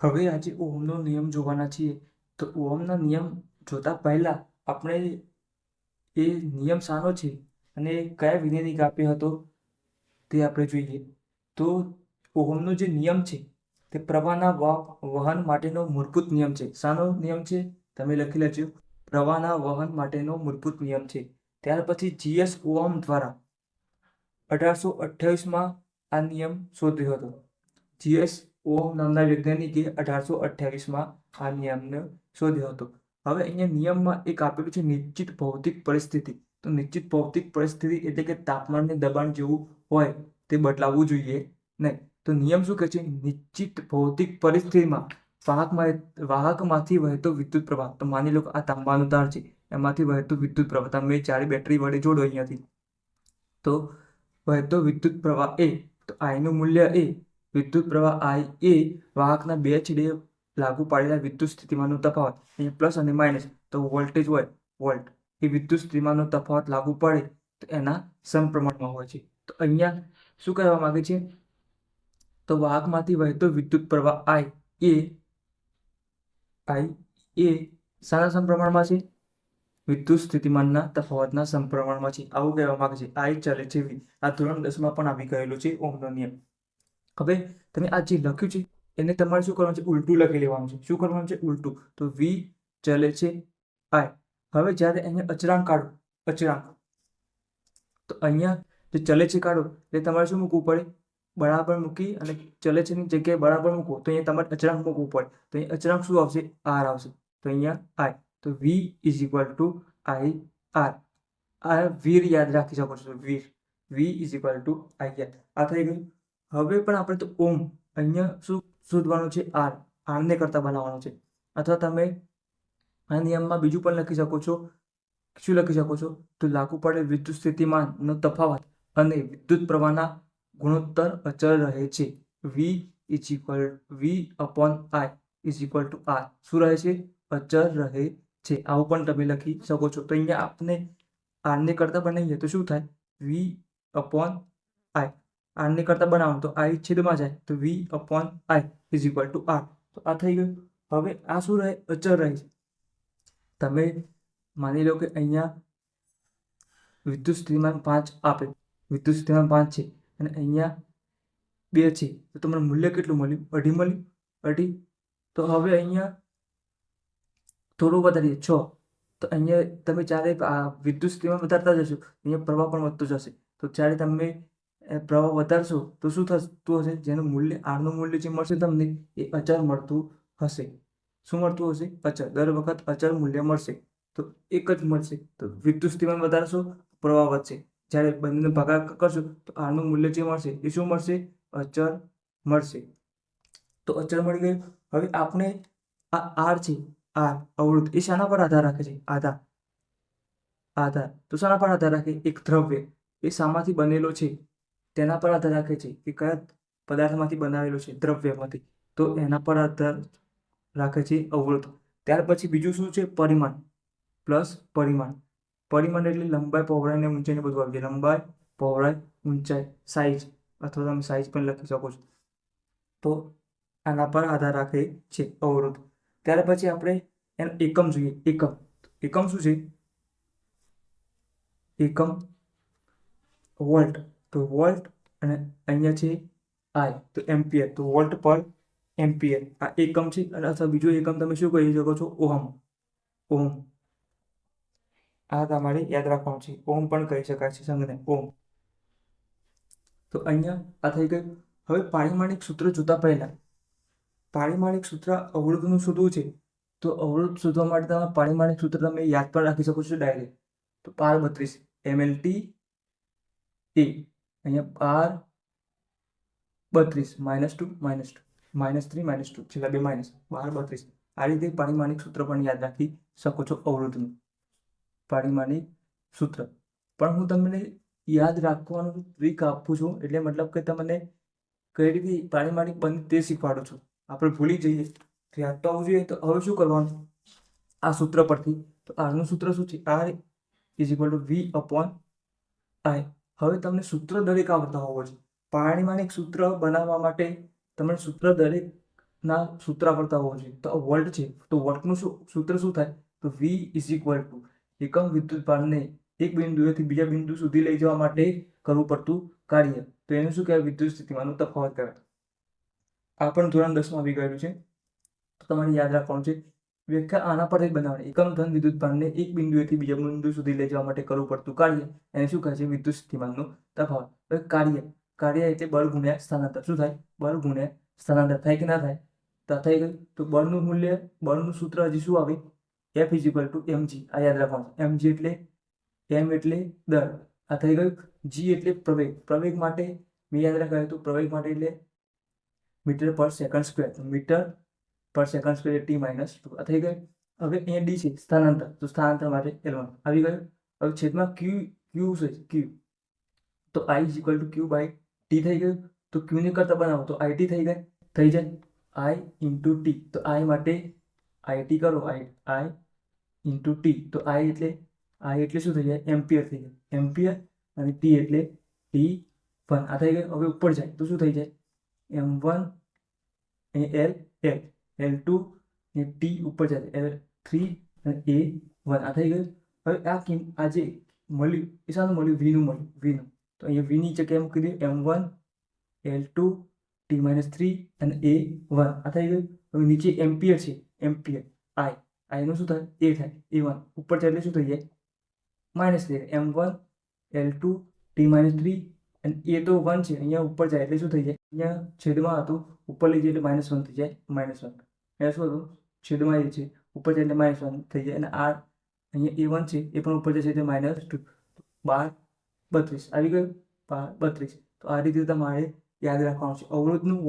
હવે આજે ઓહમનો નિયમ જોવાના છીએ. તો ઓહમના નિયમ જોતા પહેલા આપણે એ નિયમ શાનો છે અને કયા વિધિને આપ્યો હતો તે આપણે જોઈએ. તો ઓહમનો જે નિયમ છે તે પ્રવાહના વહન માટેનો મૂળભૂત નિયમ છે. શાનો નિયમ છે તમે લખી લેજો. પ્રવાહના વહન માટેનો મૂળભૂત નિયમ છે. ત્યાર પછી જીએસ ઓહમ દ્વારા 1828માં આ નિયમ શોધ્યો હતો. જીએસ ઓહમ નામના વૈજ્ઞાનિકે 1828માં આ નિયમને શોધ્યો હતો. હવે અહીંયા નિયમમાં એક આપેલું છે નિશ્ચિત ભૌતિક પરિસ્થિતિ. તો નિશ્ચિત ભૌતિક પરિસ્થિતિ એટલે કે તાપમાનને દબાણ જેવું હોય તે બદલાવવું જોઈએ નહીં. તો નિયમ શું કહે છે? નિશ્ચિત ભૌતિક પરિસ્થિતિમાં વાહકમાંથી વહેતો વિદ્યુત પ્રવાહ. તો માની લો કે આ તાંબાનો તાર છે, એમાંથી વહેતો વિદ્યુત પ્રવાહ તમે જ્યારે બેટરી વડે જોડો અહીંયાથી, તો વહેતો વિદ્યુત પ્રવાહ એ, તો આઈનું મૂલ્ય એ, વિદ્યુત પ્રવાહ આઈ એ વાહકના બે છેડે લાગુ પાડેલા વિદ્યુત સ્થિતિમાનનો તફાવત. અહીંયા પ્લસ અને માઇનસ, તો વોલ્ટેજ હોય વોલ્ટ, એ વિદ્યુત સ્થિતિમાનનો તફાવત લાગુ પડે તો એના સમપ્રમાણમાં હોય છે. તો અહીંયા શું કહેવા માંગે છે? તો વાહકમાંથી વહેતો વિદ્યુત પ્રવાહ આઈ એ શાના સમપ્રમાણમાં છે? વિદ્યુત સ્થિતિમાનના તફાવતના સમપ્રમાણમાં છે. આવું કહેવા માંગે છે. આઈ ચલે છે વી. આ ધોરણ 10માં પણ આવી ગયેલું છે ઓહમનો નિયમ. હવે તમે આ જે લખ્યું છે એને તમારે શું કરવાનું છે? ઉલટું લખી લેવાનું છે. શું કરવાનું છે? ઉલટું. તો વી ચલે છે આઈ. હવે જ્યારે અહીંયા અચળાંક કાઢો, અચળાંક, તો અહીંયા જે ચલે છે કાઢો એટલે તમારે શું મૂકવું પડે? બરાબર મૂકી અને ચલે છે ની જગ્યાએ બરાબર મૂકો તો અહીંયા તમારે અચળાંક મૂકવું પડે. તો અહીંયા અચળાંક શું આવશે? આર આવશે. તો અહીંયા આઈ. તો V is equal to I R. આ વીર યાદ રાખી શકો છો. V is equal to I R. આ થઈ ગયું. હવે પણ આપણે તો ઓમ અહીંયા શું શોધવાનું છે? આરને કરતા બનાવવાનો છે. અથવા તમે આ નિયમમાં બીજું પણ લખી શકો છો. શું લખી શકો છો? તો લાગુ પડે વિદ્યુત સ્થિતિમાનનો તફાવત અને વિદ્યુત પ્રવાહના ગુણોત્તર અચળ રહે છે. V upon I is equal to R. શું રહે છે? અચળ રહે છે. આવું પણ તમે લખી શકો છો. તો અહીંયા આપણે આરને કરતા બનાવીએ તો શું થાય? વી અપોન આઈ. આરને કરતા બનાવો તો આઈ છેદમાં જાય તો V upon I is equal to R. તો આ થઈ ગયું. હવે આ શું રહે? અચળ રહે છે. તમે માની લો કે અહીંયા વિદ્યુત સ્થિતિમાન 5 આપે, વિદ્યુત સ્થિતિમાન 5 છે અને અહીંયા 2 છે, તો તમને મૂલ્ય કેટલું મળ્યું? 2.5 મળ્યું. 2.5. તો હવે અહીંયા થોડું વધારીએ 6. તો અહીંયા તમે જ્યારે વિદ્યુત સ્થિતિમાન વધારતા જશો અહીંયા પ્રવાહ પણ વધતો જશે. તો જ્યારે તમે પ્રવાહ વધારશો તો શું થતું હશે? જેનું મૂલ્ય આરનું મૂલ્ય જે મળશે તમને એ અચળ મળતું હશે. શું મળતું હશે? અચળ. દર વખત અચળ મૂલ્ય મળશે. તો એક જ મળશે. તો વિદ્યુત સ્થિતિમાન વધારશો પ્રવાહ વધશે. જ્યારે બંનેનો ભાગાકાર કરશો તો આરનું મૂલ્ય જે મળશે એ શું મળશે? અચળ મળશે. તો અચળ મળી ગયું. હવે આપણે આ આર છે, આર અવરોધ, એ શાના પર આધાર રાખે છે? આધાર. તો શાના પર આધાર રાખે? એક દ્રવ્ય એ શામાંથી બનેલો છે તેના પર આધાર રાખે છે કે કયા પદાર્થમાંથી બનાવેલો છે? દ્રવ્યમાંથી. તો એના પર આધાર રાખે છે અવરોધ. ત્યાર પછી બીજું શું છે? પરિમાણ પ્લસ પરિમાણ. પરિમાણ એટલે લંબાઈ, પહોળાઈ ને ઊંચાઈને બધું આવી જાય. લંબાઈ, પહોળાઈ, ઊંચાઈ, સાઈઝ, અથવા તમે સાઈઝ પણ લખી શકો છો. તો આના પર આધાર રાખે છે અવરોધ. ત્યાર પછી આપણે એનો એકમ જોઈએ. એકમ શું છે? એકમ વોલ્ટ. તો વોલ્ટ અને અહીંયા છે આઈ, તો એમ્પિયર. તો વોલ્ટ પર એમ્પિયર આ એકમ છે. અને અથવા બીજો એકમ તમે શું કહી શકો છો? ઓહમ. આ તમારે યાદ રાખવાનું છે. ઓહમ પણ કહી શકાય છે સંજ્ઞા ઓહમ. તો અહીંયા આ થઈ ગયું. હવે પારિમાણિક સૂત્ર જોતા પહેલા પારિમાણિક સૂત્ર અવરોધનું શોધવું છે. તો અવરોધ શોધવા માટે તમે પારિમાણિક સૂત્ર તમે યાદ પણ રાખી શકો છો ડાયરેક્ટ. તો પાર 32 mLT એ. અહીંયા પાર 32 -2 -2 -3 -2 છેલ્લા બે માઇનસ, પાર 32. આ રીતે પારિમાણિક સૂત્ર પણ યાદ રાખી શકો છો અવરોધનું. પારિમાણિક સૂત્ર પણ હું તમને યાદ રાખવાનું ટ્રીક આપું છું. એટલે મતલબ કે તમને કઈ રીતે પારિમાણિક બને તે શીખવાડું છું. આપણે ભૂલી જઈએ તો યાદ તો આવવું જોઈએ. તો હવે શું કરવાનું? આ સૂત્ર પરથી તો આરનું સૂત્ર શું છે? R is equal to V upon I. હવે તમને સૂત્ર દરેક આવડતા હોવો જોઈએ. પારિમાણિક સૂત્ર બનાવવા માટે તમને સૂત્ર દરેક ના સૂત્ર કરતા હોવો જોઈએ. તો આ વોલ્ટ છે, તો વોલ્ટનું સૂત્ર શું થાય? તો V ઇઝ ઇક્વલ ટુ એકમ વિદ્યુત ભારને એક બિંદુએથી બીજા બિંદુ સુધી લઈ જવા માટે કરવું પડતું કાર્ય. તો એનું શું કહેવાય? વિદ્યુત સ્થિતિમાનનો તફાવત કહેવાય. આ પણ ધોરણ 10 માં આવી ગયેલું છે, તો તમારે યાદ રાખવાનું છે. વ્યાખ્યા આના પરથી બનાવવાની. એકમ ધન વિદ્યુત ભારને એક બિંદુએથી બીજા બિંદુ સુધી લઈ જવા માટે કરવું પડતું કાર્ય એને શું કહે છે? વિદ્યુત સ્થિતિમાનનો તફાવત. હવે કાર્ય એટલે બળ ગુણ્યા સ્થાનાંતર. શું થાય? બળ ગુણ્યા સ્થાનાંતર. થાય કે ના થાય? તો થઈ ગયું. તો બળનું મૂલ્ય, બળનું સૂત્ર હજી શું આવે? F is equal two mg. આ યાદ રાખવાનું. mg એટલે m એટલે દળ. આ થઈ ગયું. g એટલે પ્રવેગ. પ્રવેગ માટે મેં યાદ રાખ્યું હતું, પ્રવેગ માટે એટલે મીટર પર સેકન્ડ સ્ક્વેર. મીટર પર સેકન્ડ સ્ક્વેર t માઇનસ 2. આ થઈ ગયું. હવે અહીંયા d છે સ્થાનાંતર, તો સ્થાનાંતર માટે L1 આવી ગયું. હવે છેદમાં q છે q, તો I is equal to q by t થઈ ગયું. તો q ને કરતા બનાવો તો it થઈ જાય. I into t. તો I માટે it કરો, I ઇન્ટુ t. તો I એટલે શું થઈ જાય? એમ્પિયર થઈ જાય. એમ્પિયર અને t એટલે t1. આ થઈ ગયું. હવે ઉપર જાય તો શું થઈ જાય? m1 L L2 ને t ઉપર જાય L3 અને A1. આ થઈ ગયું. હવે આ જે મળ્યું એ શાનું મળ્યું? v નું મળ્યું. v નું. તો અહીંયા v ની જગ્યાએ મૂકી દે m1 L2 t-3 અને A1. આ થઈ ગયું. હવે નીચે એમ્પિયર છે, એમ્પિયર I નું શું થાય? A થાય. A1 ઉપર જાય એટલે શું થઈ જાય? માઇનસ થઈ જાય. m1 L2 t-3 અને A તો 1 છે, અહીંયા ઉપર જાય એટલે શું થઈ જાય? અહીંયા છેદમાં હતું, ઉપર લઈ જાય એટલે -1 થઈ જાય. -1. અહીંયા શું હતું? છેદમાં એ છે, ઉપર જાય એટલે -1 થઈ જાય. અને આ અહીંયા A1 છે, એ પણ ઉપર જશે એટલે -2. 12 32 આવી ગયું. 32. તો આ રીતે તમારે યાદ રાખવાનું છે. અવરોધનું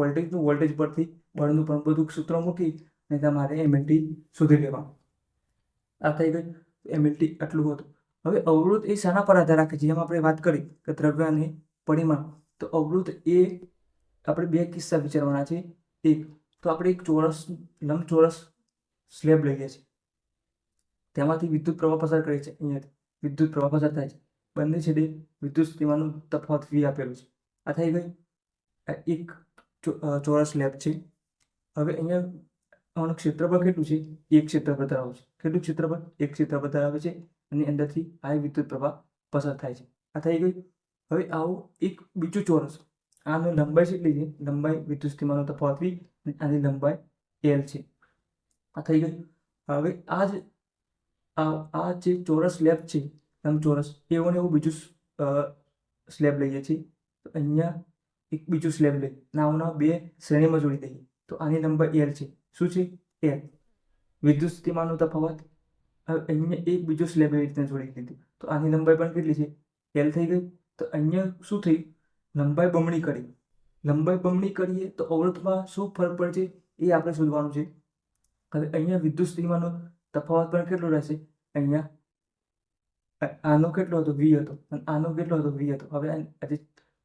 વોલ્ટેજ પરથી બળનું પણ બધું સૂત્ર મૂકી અને તમારે MLT શોધી લેવાનું. આ થઈ ગયું. MLT આટલું હતું. હવે અવરોધ એ શાના પર આધાર રાખે છે? જેમ આપણે વાત કરી કે દ્રવ્ય અને પરિમાણ. તો અવરોધ એ આપણે બે કિસ્સા વિચારવાના છે. એક તો આપણે એક લંબચોરસ સ્લેબ લઈએ છીએ, તેમાંથી વિદ્યુત પ્રવાહ પસાર કરે છે. અહીંયાથી વિદ્યુત પ્રવાહ પસાર થાય છે. બંને છેડે વિદ્યુત સ્થિતિમાનનું તફાવત V આપેલું છે. આ થઈ ગયું. એક ચોરસ સ્લેબ છે. હવે અહીંયા ક્ષેત્રફળ કેટલું છે? એક ક્ષેત્રફળ ધરાવે છે. કેટલું ક્ષેત્રફળ? એક ક્ષેત્રફળ ધરાવે છે. અને અંદરથી આ વિદ્યુત પ્રવાહ પસાર થાય છે. આ થઈ ગયું. હવે આવું એક બીજું ચોરસ, આની લંબાઈ કેટલી છે? લંબાઈ વિદ્યુત સ્થિતિમાનનો તફાવત V અને આની લંબાઈ L છે. આ થઈ ગયું. હવે આ જે ચોરસ સ્લેબ છે, લંબચોરસ, એવું ને એવું બીજું સ્લેબ લઈએ છીએ. તો અહીંયા એક બીજું સ્લેબ લઈએ, નાવના બે શ્રેણીમાં જોડી દઈએ. તો આની લંબાઈ L છે. શું છે? L. વિદ્યુત સ્થિતિમાનનો તફાવત. હવે અહીંયા એક બીજો સ્લેબ એવી રીતના જોડી દીધું, તો આની લંબાઈ પણ કેટલી છે? L થઈ ગઈ. તો અહીંયા શું થયું? લંબાઈ બમણી કરી. લંબાઈ બમણી કરીએ તો અવરોધમાં શું ફરક પડે છે એ આપણે શોધવાનું છે. હવે અહીંયા વિદ્યુત સ્થિતિમાનનો તફાવત પણ કેટલો રહેશે? અહીંયા આનો કેટલો હતો? V હતો. અને આનો કેટલો હતો? V હતો. હવે આજે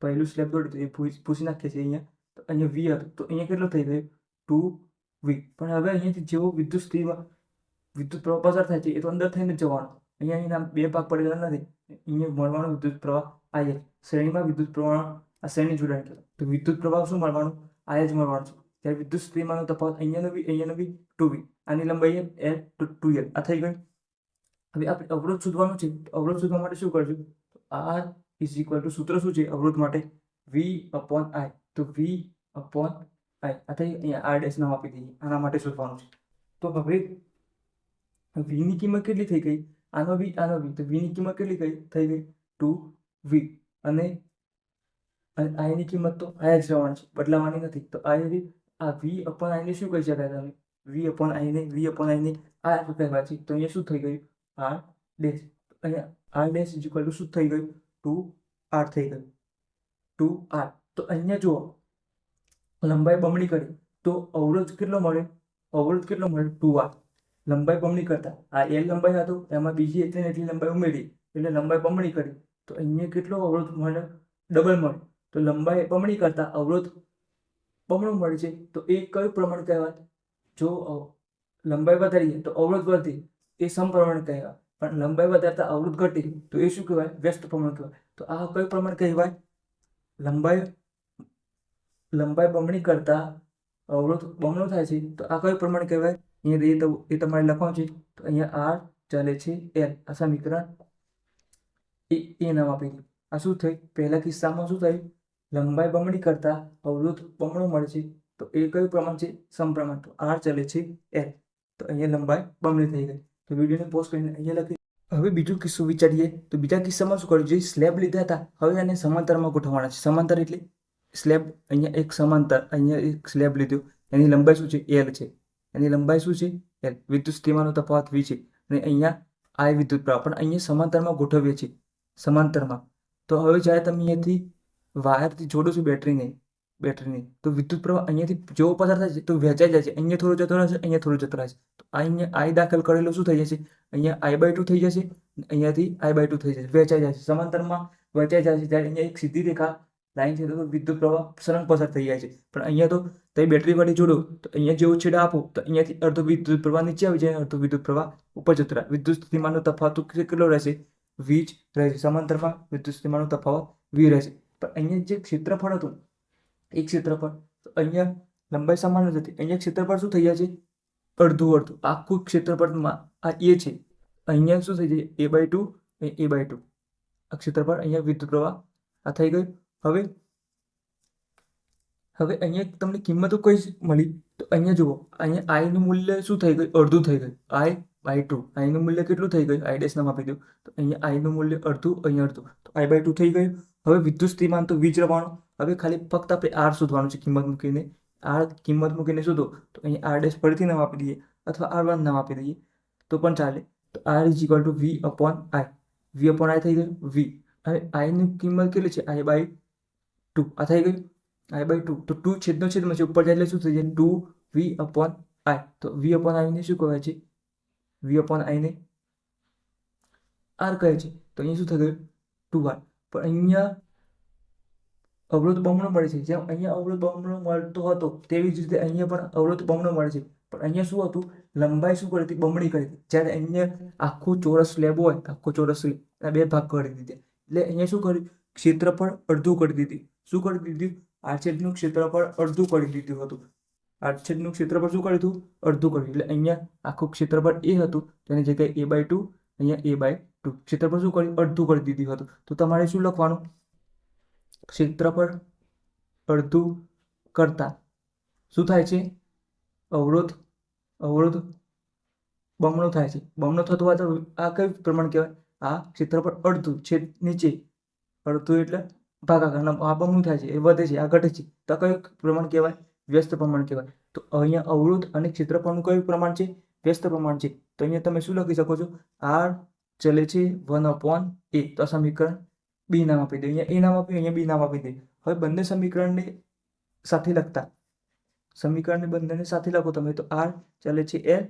પહેલું સ્લેબ દોડ્યું એ પૂછી નાખીએ છીએ અહીંયા. તો અહીંયા V હતો, તો અહીંયા કેટલો થઈ ગયો? 2V. પણ હવે અહીંયાથી જેવો વિદ્યુત પ્રવાહ પસાર થાય છે એ તો અંદર થઈને જવાનો. અહીંયા બે ભાગ પડેલા નથી. અહીંયા મળવાનો વિદ્યુત પ્રવાહ I. શ્રેણીમાં વિદ્યુત પ્રવાહ, આ શ્રેણી જોડાણ કરે તો વિદ્યુત પ્રવાહ શું મળવાનું? I જ મળવાનું છે. ત્યારે વિદ્યુત સ્થિતિમાનનો તફાવત અહીંયાનો V 2V. આની લંબાઈ L 2L. આ થઈ ગયું. હવે આપણે અવરોધ શોધવાનું છે. અવરોધ શોધવા માટે શું કરશું? R ઇઝ ઇક્વલ ટુ સૂત્ર શું છે અવરોધ માટે? V/I. તો V/I. આ થઈ. અહીંયા R' નામ આપી દઈએ. આના માટે શોધવાનું છે. તો હવે V ની કિંમત કેટલી થઈ ગઈ? આનો V, આનો V. તો V ની કિંમત કેટલી થઈ ગઈ? 2V. અને I ની કિંમત તો I જ રહેવાની છે, બદલાવાની નથી. તો આ V/I ને શું કહી શકાય? તમે V/I ને આ કહેવાય છે. તો અહીંયા શું થઈ ગયું? R'. અહીંયા R' ઇઝ ઇક્વલ ટુ શું થઈ ગયું? 2R થઈ ગયું. 2R. તો અહીંયા જુઓ, લંબાઈ બમણી કરી તો અવરોધ કેટલો મળે? 2R. લંબાઈ બમણી કરતા આ L લંબાઈ હતું, એમાં બીજી એટલી લંબાઈ ઉમેરી એટલે લંબાઈ બમણી કરી. તો અહીંયા કેટલો અવરોધ મળે? ડબલ મળે. તો લંબાઈ બમણી કરતા અવરોધ બમણો મળે છે. તો એ કયું પ્રમાણ કહેવાય? જો લંબાઈ વધારીએ તો અવરોધ વધે, એ સમપ્રમાણ કહેવાય. પણ લંબાઈ વધારતા અવરોધ ઘટે તો એ શું કહેવાય? વ્યસ્ત પ્રમાણ કહેવાય. તો આ કયું પ્રમાણ કહેવાય? લંબાઈ બમણી કરતા અવરોધ બમણો થાય છે તો આ કયું પ્રમાણ કહેવાય? અહીંયા એ તમારે લખવાનું છે. તો અહીંયા R ચાલે છે L. આ સમીકરણ એ નામ આપી દે. આ શું થયું? પહેલા કિસ્સામાં શું થયું? લંબાઈ બમણી કરતા અવરોધ બમણો મળે છે. તો એ કયું પ્રમાણ છે? સમપ્રમાણ. તો R ચાલે છે L. તો અહીંયા લંબાઈ બમણી થઈ ગઈ. તો વિડીયોને પોઝ કરીને અહીંયા લખી. હવે બીજો કિસ્સો વિચારીએ. તો બીજા કિસ્સામાં શું કર્યું? જે સ્લેબ લીધા હતા હવે એને સમાંતરમાં ગોઠવવાના છે. સમાંતર એટલે સ્લેબ, અહીંયા એક સમાંતર, અહીંયા એક સ્લેબ લીધો, એની લંબાઈ શું છે? L છે. એની લંબાઈ શું છે? L. વિદ્યુત સ્થિતિમાનનો તફાવત V છે અને અહીંયા I વિદ્યુત પ્રવાહ, પણ અહીંયા સમાંતરમાં ગોઠવીએ છીએ. સમાંતરમાં તો હવે જ્યારે તમે અહીંયાથી વાયરથી જોડો છો બેટરીને તો વિદ્યુત પ્રવાહ અહીંયાથી જેવો પસાર થાય છે તો વહેંચાઈ જાય છે. અહીંયા થોડો જતો રહેશે, અહીંયા થોડો જતો રહેશે. તો અહીંયા I દાખલ કરેલો શું થઈ જશે? અહીંયા I/2 થઈ જશે, અહીંયાથી I/2 થઈ જશે, વહેંચાઈ જાય છે. સમાંતરમાં વહેંચાઈ જાય છે. જ્યારે અહીંયા એક સીધી રેખા લાઈન છે તો વિદ્યુત પ્રવાહ સળંગ પસાર થઈ જાય છે. પણ અહીંયા તો તમે બેટરી વડે જોડો તો અહીંયા જેવો છેડા આપો તો અહીંયાથી અડધો વિદ્યુત પ્રવાહ નીચે આવી જાય, અડધો વિદ્યુત પ્રવાહ ઉપર જતો રહે. વિદ્યુત સ્થિતિમાનનો તફાવત કેટલો રહેશે? V જ રહેશે. સમાંતરમાં વિદ્યુત સ્થિતિમાનનો તફાવત V રહેશે. પણ અહીંયા જે ક્ષેત્રફળ હતું, એક ક્ષેત્રફળ, તો અહીંયા લંબાઈ સમાન જ હતી. અહીંયા ક્ષેત્રફળ શું થઈ જાય છે? અડધું. આખું ક્ષેત્રફળમાં આ A છે, અહીંયા શું થઈ જાય? A/2 A/2. આ ક્ષેત્રફળ, અહીંયા વિદ્યુત પ્રવાહ આ થઈ ગયું. હવે અહીંયા તમને કિંમતો કઈ મળી? તો અહીંયા જુઓ, અહીંયા I નું મૂલ્ય શું થઈ ગયું? અડધું થઈ ગયું. I/2. I નું મૂલ્ય કેટલું થઈ ગયું? I ડેશ નામ આપી દઉં. તો અહીંયા I નું મૂલ્ય અડધું, અહીંયા અડધું, તો I/2 થઈ ગયું. હવે વિદ્યુત સ્થિતિમાન તો V જ રહેવાનું. હવે ખાલી ફક્ત આપણે R શોધવાનું છે. કિંમત મૂકીને શોધો. તો અહીંયા R ડેશ ફરીથી નામ આપી દઈએ અથવા R1 નામ આપી દઈએ તો પણ ચાલે. તો R = V/I. V/I થઈ ગયું. V. હવે I ની કિંમત કેટલી છે? I/2. આ થઈ ગયું I/2. તો 2 છેદમાં છે, ઉપર જાય એટલે શું થઈ જાય? 2V/I. તો V/I ને શું કહેવાય છે? V/I ને R કહે છે. તો અહીંયા શું થઈ ગયું? 2R. પણ અહીંયા અવરોધ બમણો મળે છે. જેમ અહીંયા અવરોધ બમણો મળતો હતો તેવી જ રીતે અહીંયા પણ અવરોધ બમણો મળે છે. પણ અહીંયા શું હતું? લંબાઈ શું કરી હતી? બમણી કરી હતી. જ્યારે અહીંયા આખું ચોરસ સ્લેબ હોય, આખો ચોરસ સ્લેબ બે ભાગ કરી દીધા. એટલે અહીંયા શું કર્યું? ક્ષેત્રફળ અડધું કરી દીધી. શું કરી દીધું? આડછેદનું ક્ષેત્રફળ અડધું કરી દીધું હતું. આડછેદનું ક્ષેત્રફળ શું કર્યું હતું? અડધું કર્યું. એટલે અહીંયા આખું ક્ષેત્રફળ A હતું, તેની જગ્યાએ A/2, અહીંયા A/2. ક્ષેત્રફળ શું કર્યું? અડધું કરી દીધું હતું. તો તમારે શું લખવાનું? ક્ષેત્રફળ અડધું કરતા શું થાય છે? અવરોધ બમણો થાય છે. બમણો થતો હોય તો આ કયું પ્રમાણ કહેવાય? આ ક્ષેત્રફળ અડધું છેદ નીચે, અડધું એટલે ભાગાકાર, આ બમણું થાય છે, એ વધે છે, આ ઘટે છે. તો કયું પ્રમાણ કહેવાય? વ્યસ્ત પ્રમાણ કહેવાય. તો અહીંયા અવરોધ અને ક્ષેત્રફળનું કયું પ્રમાણ છે? વ્યસ્ત પ્રમાણ છે. તો અહીંયા તમે શું લખી શકો છો? R ચલે છે 1/A. તો આ સમીકરણ B નામ આપી દે. અહીંયા A નામ આપ્યું, અહીંયા B નામ આપી દે. હવે બંને સમીકરણને સાથે લખતા, સમીકરણને બંનેને સાથે લખો તમે તો R ચલે છે L,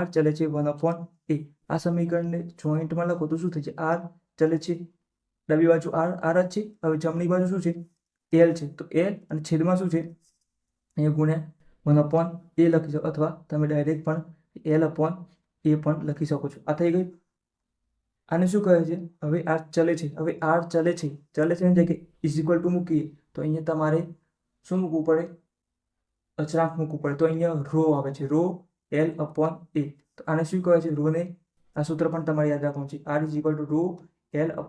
R ચલે છે 1/A. આ સમીકરણને જોઈન્ટમાં લખો તો શું થઈ છે? R ચલે છે, ડાબી બાજુ R જ છે. હવે જમણી બાજુ શું છે? L છે. તો L અને છેદમાં શું છે? અહીંયા ગુણ્યા 1/A લખી શકો, અથવા તમે ડાયરેક્ટ પણ L/A પણ લખી શકો છો. આ થઈ ગયું. આને શું કહે છે? હવે R ચલે છે. હવે R ચલે છે ની જગ્યાએ = મૂકીએ તો અહીંયા તમારે શું મૂકવું પડે? અચળાંક મૂકવું પડે. તો અહીંયા ρ આવે છે, ρ L/A. તો આને શું કહે છે? ρને આ સૂત્ર પણ તમારે યાદ રાખવાનું છે. R = ρ L/A.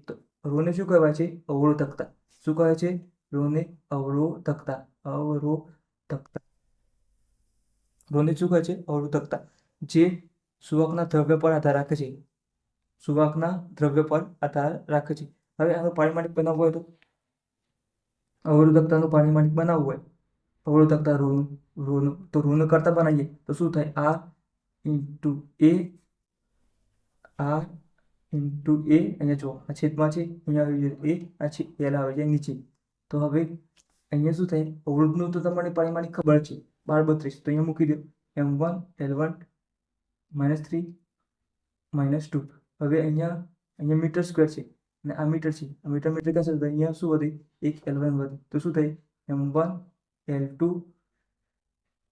તો ρને શું કહેવાય છે? અવરોધકતા. શું કહે છે? ρને અવરોધકતા. ρને શું કહે છે? અવરોધકતા. જે સુવાહકના દ્રવ્ય પર આધાર રાખે છે. હવે આનું પારિમાણિક બનાવવું હોય તો અવરોધકતાનું પારિમાણિક બનાવવું હોય, અવરોધકતા ρનું તો ρનું કરતા બનાવીએ તો શું થાય? R × A. અહીંયા જો આ છેદમાં છે, અહીંયા આવી જાય A, આ L આવી જાય નીચે. તો હવે અહીંયા શું થાય? અવરોધનું તો તમને પારિમાણિક ખબર છે, 12 32. તો અહીંયા મૂકી દો M1 L1 -3 -2. હવે અહીંયા મીટર સ્ક્વેર છે અને આ મીટર છે. આ મીટર કેન્સલ થાય. અહીંયા શું વધે? એક L1 વધે. તો શું થાય? M1 L2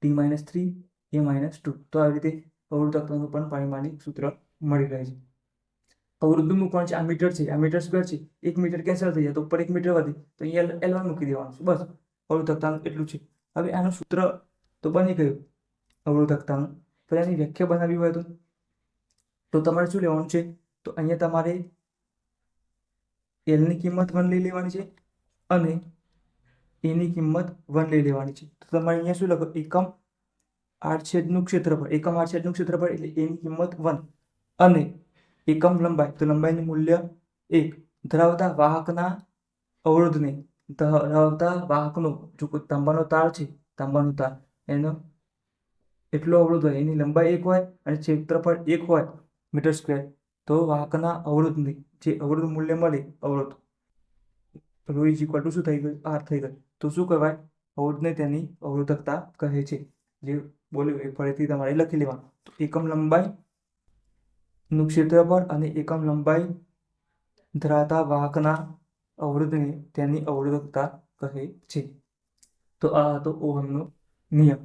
T -3 A -2. તો આવી રીતે અવરોધકતાનું પણ પારિમાણિક સૂત્ર મળી રહે છે. અવરોધનું મૂકવાનું છે. આ મીટર છે, આ મીટર સ્ક્વેર છે. એક મીટર કેન્સલ થઈ જાય તો ઉપર એક મીટર વધે તો અહીંયા L1 મૂકી દેવાનું છે. બસ અવરોધકતાનું એટલું છે. હવે આનું સૂત્ર તો બની ગયું અવરોધકતાનું, પણ એની વ્યાખ્યા બનાવવી હોય તો તમારે શું લેવાનું છે? તો અહીંયા તમારે એલની કિંમત 1 લઈ લેવાની છે અને એની કિંમત 1 લઈ લેવાની છે. તો તમારે અહીંયા શું લખો? એકમ આડછેદનું ક્ષેત્રફળ, એકમ આડછેદનું ક્ષેત્રફળ એટલે એની કિંમત 1 અને એકમ લંબાઈ, તો લંબાઈનું મૂલ્ય 1 ધરાવતા વાહકના અવરોધને, ધરાવતા વાહકનો, જો કોઈ તાંબાનો તાર છે, તાંબાનો તાર એનો એટલો અવરોધ હોય, એની લંબાઈ 1 હોય અને ક્ષેત્રફળ 1 હોય મીટર સ્ક્વેર, તો વાહકના અવરોધની જે અવરોધ મૂલ્ય મળે, અવરોધ ρ ઇઝ ઇક્વલ ટુ શું થઈ ગયું? R થઈ ગયું. તો શું કહેવાય? અવરોધને તેની અવરોધકતા કહે છે. જે બોલ્યું એ ફરીથી તમારે લખી લેવાનું. તો એકમ લંબાઈનું ક્ષેત્રફળ અને એકમ લંબાઈ ધરાવતા વાહકના અવરોધને તેની અવરોધકતા કહે છે. તો આ હતો ઓહમનો નિયમ.